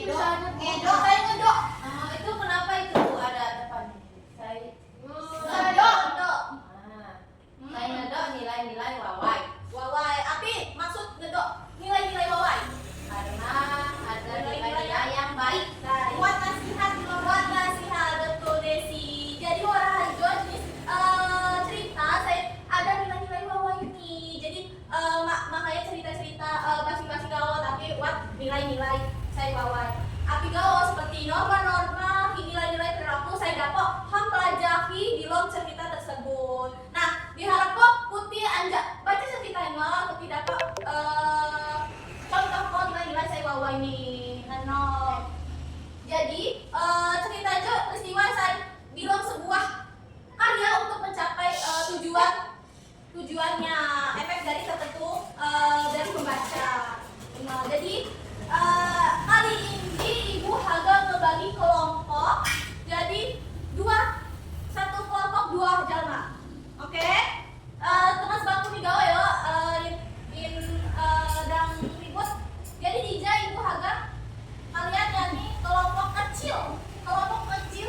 Ngedok. Saya ngedok. Itu kenapa itu ada depan? Saya ngedok. Saya ngedok nilai-nilai wawai. Wawai. Api maksud ngedok nilai-nilai wawai. Karena ada nilai-nilai yang baik. Buat nasihat, betul Desi. Jadi orang Harjo cerita saya ada nilai-nilai wawai ini. Jadi makanya cerita-cerita basi-basi gaul tapi buat nilai-nilai saya wawai. Api gaul seperti norma-norma, nilai-nilai perilaku saya dapat ham pelajari di dalam cerita tersebut. Nah, diharapkan putih anja baca ceritanya, putih dapat contoh nilai-nilai saya wawai ini. Jadi cerita aja peristiwa saya bilang sebuah karya untuk mencapai tujuannya efek dari tertentu dari pembaca. Nah, jadi kali ini Ibu Haga membagi kelompok jadi satu kelompok dua jalma. Oke? Teman sebangku nih gawe ya dan ribut. Jadi dija Ibu Haga kalian nyanyi kelompok kecil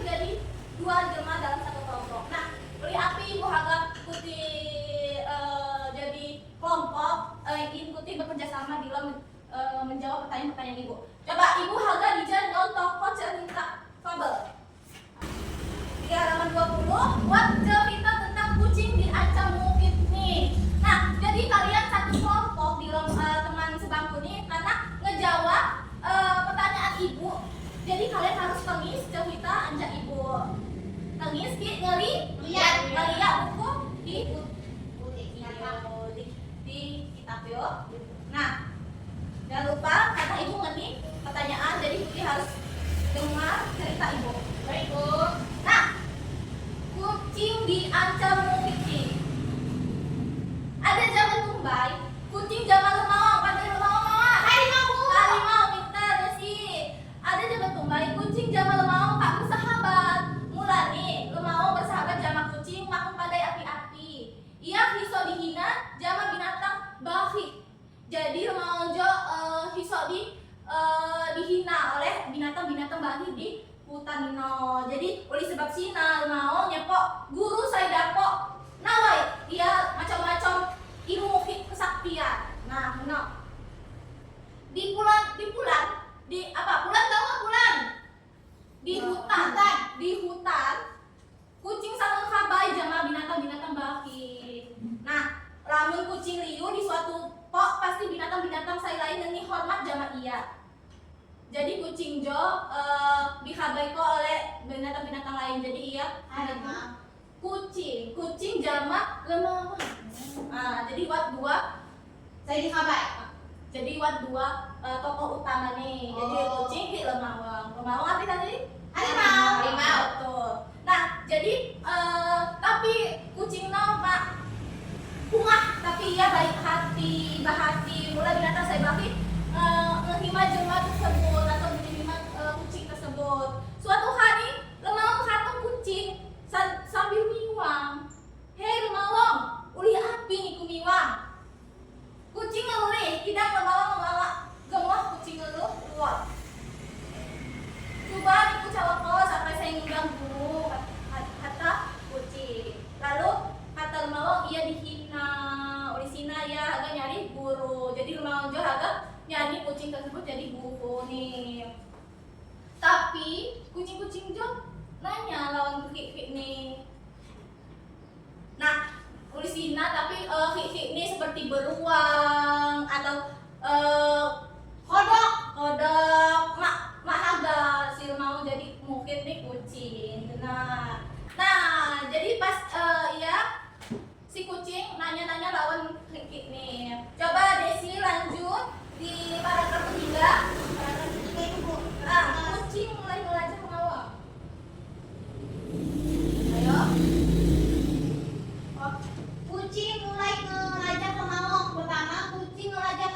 jadi dua jalma dalam satu kelompok. Nah, beli api Ibu Haga ikuti jadi kelompok ikuti bekerja sama di dalam menjawab pertanyaan-pertanyaan Ibu. Coba Ibu Haga dija nyontoh cerita fabel. Di halaman 20 buat cerita tentang kucing diancam mukit nih. Nah, jadi kalian satu kelompok di dalam teman sebangku nih karena ngejawab pertanyaan Ibu. Jadi kalian harus tengis cerita anja Ibu. Tengis ngeliat buku di kitab yo. Nah, jangan lupa kata Ibu ngerti pertanyaan, jadi Putih harus dengar cerita Ibu. Baik, Bu. Nah, kucing diancam mukit. Ada zaman tumbai, kucing zaman lemawang, pada lemawang. Harimau pintar sih. Ada zaman tumbai, kucing zaman lemawang tak bersahabat. Mulane lemawang bersahabat sama kucing makan padai api-api. Ia hiso dihina jama binatang bahi. Jadi lemawang jo hiso dihina oleh binatang-binatang bahi di hutan no. Jadi oleh sebab sina lemawang nyepok guru saya dapok nawai ia macam-macam ilmu kesaktian. Nah, di bulan di hutan kucing sangat kabai jama binatang-binatang baki. Nah, lamun kucing liu di suatu pok pasti binatang-binatang saya lain ini hormat jama ia. Jadi kucing jo dikabai ko oleh binatang-binatang lain. Jadi ia kucing jama lemawang. Jadi wat dua saya dikabai. Jadi wat dua tokoh utama nih. Jadi kucing di lemawang. Lemawang apa tadi? Harimau. Betul. Nah, jadi tapi kucing nama punah tapi ia baik hati, bahati. Mulai binatang saya bagi ngehima jelma tersebut atau menerima kucing tersebut. Suatu hari lemawang kata kucing sambil miwang. Hei lemawang, uli api nih kumiwang. Kucing ngelulih, tidak lemawang mengalak gemoh kucing ngeluh keluar. Coba ibu cawako sampai saya mengganggu kata kucing. Lalu kata lemawang ia dihina oleh sina ya agak nyari guru. Jadi lemawang jo agak nyari kucing tersebut jadi guru nih. Tapi kucing-kucing jo nanya lawan kik nih. Nah, oleh sina tapi kik ini seperti beruang atau kodok mahaga si mau jadi mungkin nih kucing. Nah jadi pas si kucing nanya-nanya lawan kik nih. Coba Desi lanjut di paragraf ketiga. Ibu. Kucing mulai belajar mengawal. Ayo. Kucing mulai ngelajak lemawang. Pertama, kucing ngelajak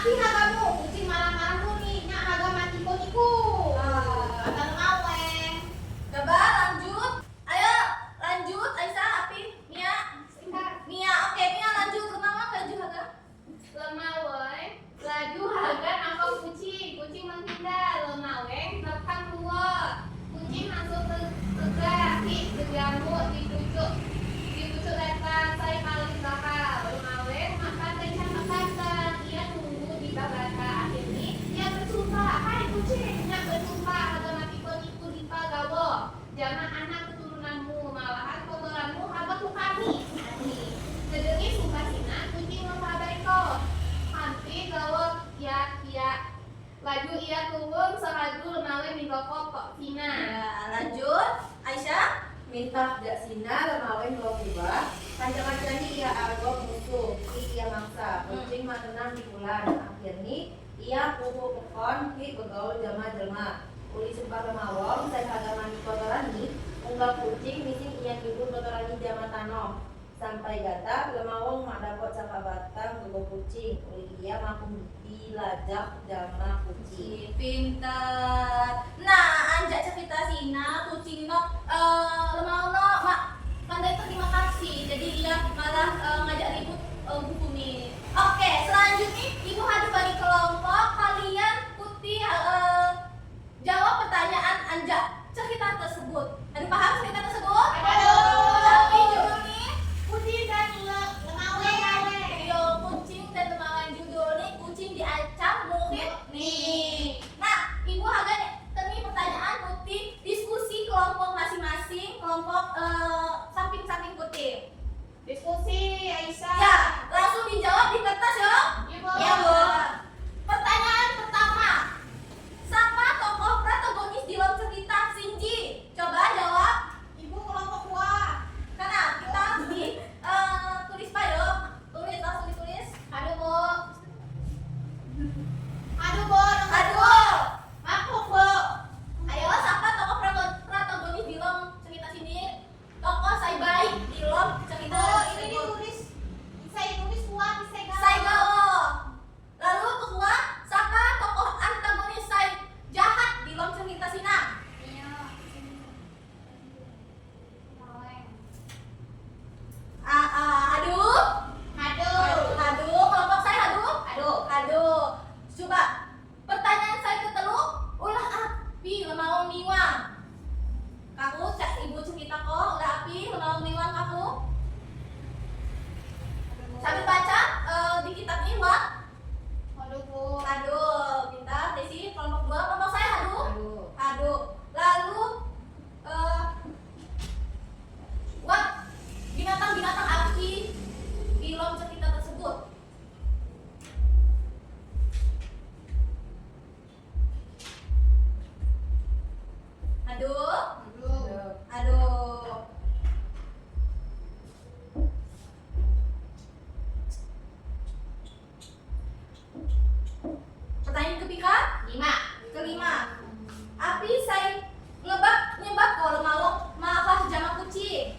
Api hagamu, kucing marah-marah nih, nya haga mati niku. Haga ngaweng. Coba lanjut. Ayo lanjut Aisyah, Api, Mia. Mia, oke Mia lanjut. Kenapa laju haga? Lemaweng, laju haga nangkap kucing. Kucing menghindar. Lemaweng belakang keluar. Kucing langsung tegak, digamuk, ditusuk letak, saya paling belakang. Lemaweng makan kencang kekasar. Ia tunggu di babaka. Akhirnya ia bersumpah, hai kucing, ia bersumpah haga mati penipu di pagawo. Jangan anak keturunanmu, malahan kotoranmu haga kukami. Sedengi sumpah sina, kucing memperbaiko. Hampir gawat ia. Laju ia turun seraju lemaweng di kok sina. Ya, lanjut Aisyah. Minta jak sina lemaweng keluar. Kancang-kancangnya ia agok musuh, ia maksa. Kucing tenang di bulan. Akhirnya ia pupuk pekon ki begaul jelma-jelma. Uli sumpah lemawong, saya haga mani kotorani. Unggah kucing mising ia kibun kotorani jama tano. Sampai gata lemawong mak dapat capa batang gugo kucing. Uli ia makum dilajak jama kucing. Pintar. Nah, anjak cerita Sina, kucing no lemau no mak pandai terima kasih. Jadi dia malah ngajak ribut buku nih. Oke, selanjutnya ibu harus bagi kelompok. Kalian putih jawab pertanyaan anjak cerita tersebut. Ada paham cerita tersebut? Tapi judulnya Kucing dan lemaweng. Yo, kucing dan lemaweng judulnya kucing diancam murid nih. Nah, ibu agak tadi pertanyaan putih diskusi kelompok masing-masing, kelompok samping-samping putih. Diskusi Aisyah. Ya, langsung dijawab di kertas yo. Iya, Bu. Ya, Bu. Pertanyaan pertama. Siapa tokoh protagonis di dalam cerita Shinji? Coba jawab. Ibu kelompok gua. Karena kita di tulis Pak yo. Tulis langsung ditulis. Aduh, Bu. Aduh, Bu. Aduh. Aku, Bu. Ayo, siapa tokoh protagonis di dalam cerita sini? Tokoh saya baik di dalam cerita Oh, ini tersebut. ditulis. Saya nulis kuat, saya galau. Saigawa. Lalu kedua, siapa tokoh antagonis saya jahat di dalam cerita sini? Iya. Lemaweng. Aduh. Aduh. Aduh, kelompok saya aduh. Aduh. Aduh. Coba pertanyaan saya ke teluk, ulah api lemau miwang. Kamu cak ibu cerita kok, ulah api lemau miwang kamu. Sambil baca di kitab ini, Wak. Aduh, Bu. Aduh, pintar. Desi, kelompok dua, kelompok saya aduh. Aduh. Aduh. Lalu Wak, binatang-binatang api di dalam cerita tersebut. Aduh. Aduh. Aduh. Pertanyaan kelima. Api saya nyebab kok lemawong malah jama kucing.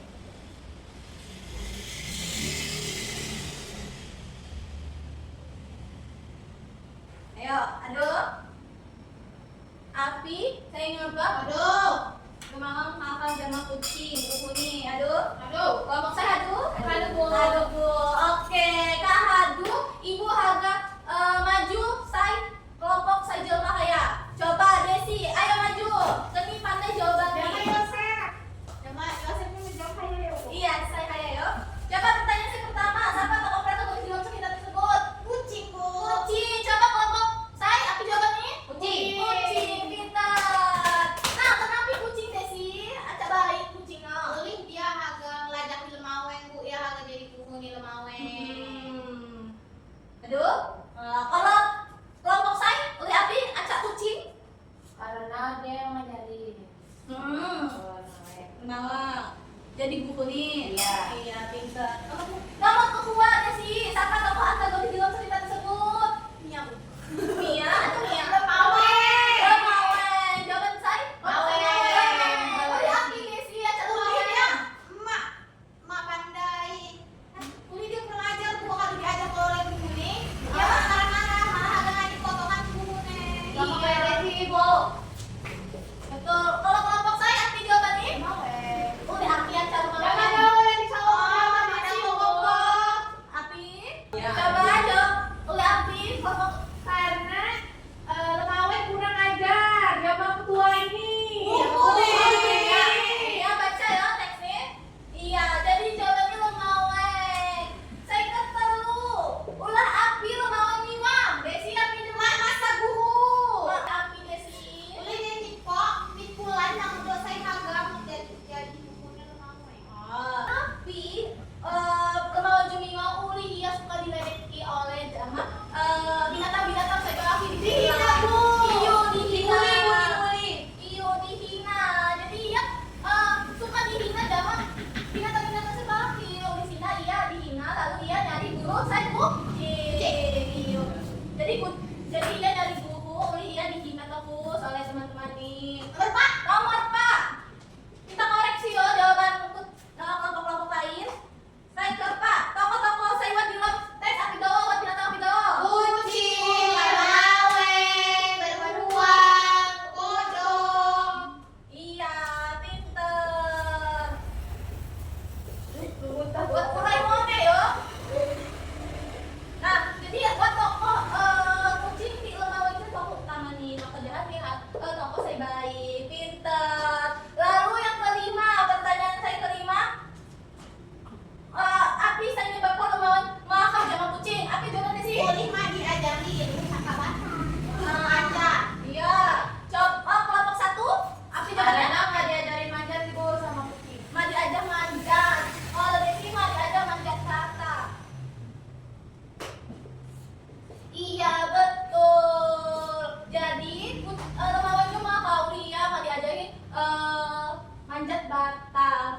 Ayo, aduh. Api saya nyebab Aduh. lemawong malah jama kucing. Buku nih, aduh. Aduh. Kelompok saya aduh. Aduh, Bu. Aduh, Bu. Oke, Kak aduh. Ibu harga maju saya kelompok saya jelma kaya. Coba Desi, ayo maju. Tadi pandai jawabannya. Jangan Yosef. Jangan Yosef ini jangan kayak yuk. Iya, saya kaya yo. Coba pertanyaan saya pertama, siapa tokoh protagonis di dalam cerita tersebut? Kucing, Bu. Kucing. Coba kelompok saya, apa jawabannya? Kucing. Kucing, pintar. Nah, kenapa kucing Desi? Acak baik kucing no. Ulih dia harga ngelajak di lemaweng, Bu. Ya harga jadi penghuni lemaweng. Aduh. Kalau kelompok saya, oleh api acak kucing. Karena dia yang ngajarin. Kenapa? Jadi buku nih. Iya. Iya, pintar. Nomor kedua Desi, siapa tokoh antagonis di dalam cerita tersebut? Mia, Bu. Mia atau Mia? Lemaweng. Lemaweng. Jawaban saya? Lemaweng. Oleh api Desi acak lemaweng. Mak pandai. Uli dia kurang ajar, Bu. Kalau diajak oleh buku nih, dia marah-marah, malah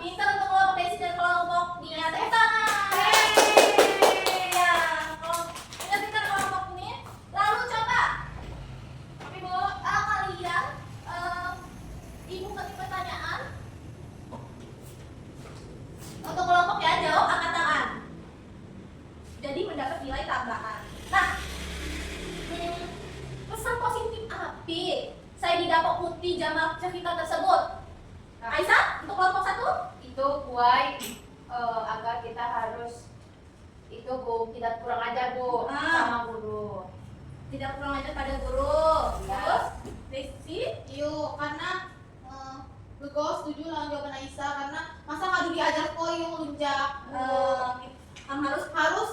Pintar untuk kelompok Desi dan kelompok Nia. Tepuk tangan. Ya, kalau pintar kelompok ini. Lalu coba. Ibu, kalian ibu kasih pertanyaan. Untuk kelompok ya, jawab angkat tangan. Jadi mendapat nilai tambahan. Nah, pesan positif apa saya di dapur putih jamak cerita tersebut? Aisyah, untuk kelompok 1? Itu buat agar kita harus itu Bu, tidak kurang ajar Bu sama guru. Tidak kurang ajar pada guru. Ya. Terus, Desi? Yuk, karena Bego setuju lah jawaban Aisyah karena masa ngadu diajar koyong lunjak. Harus Harus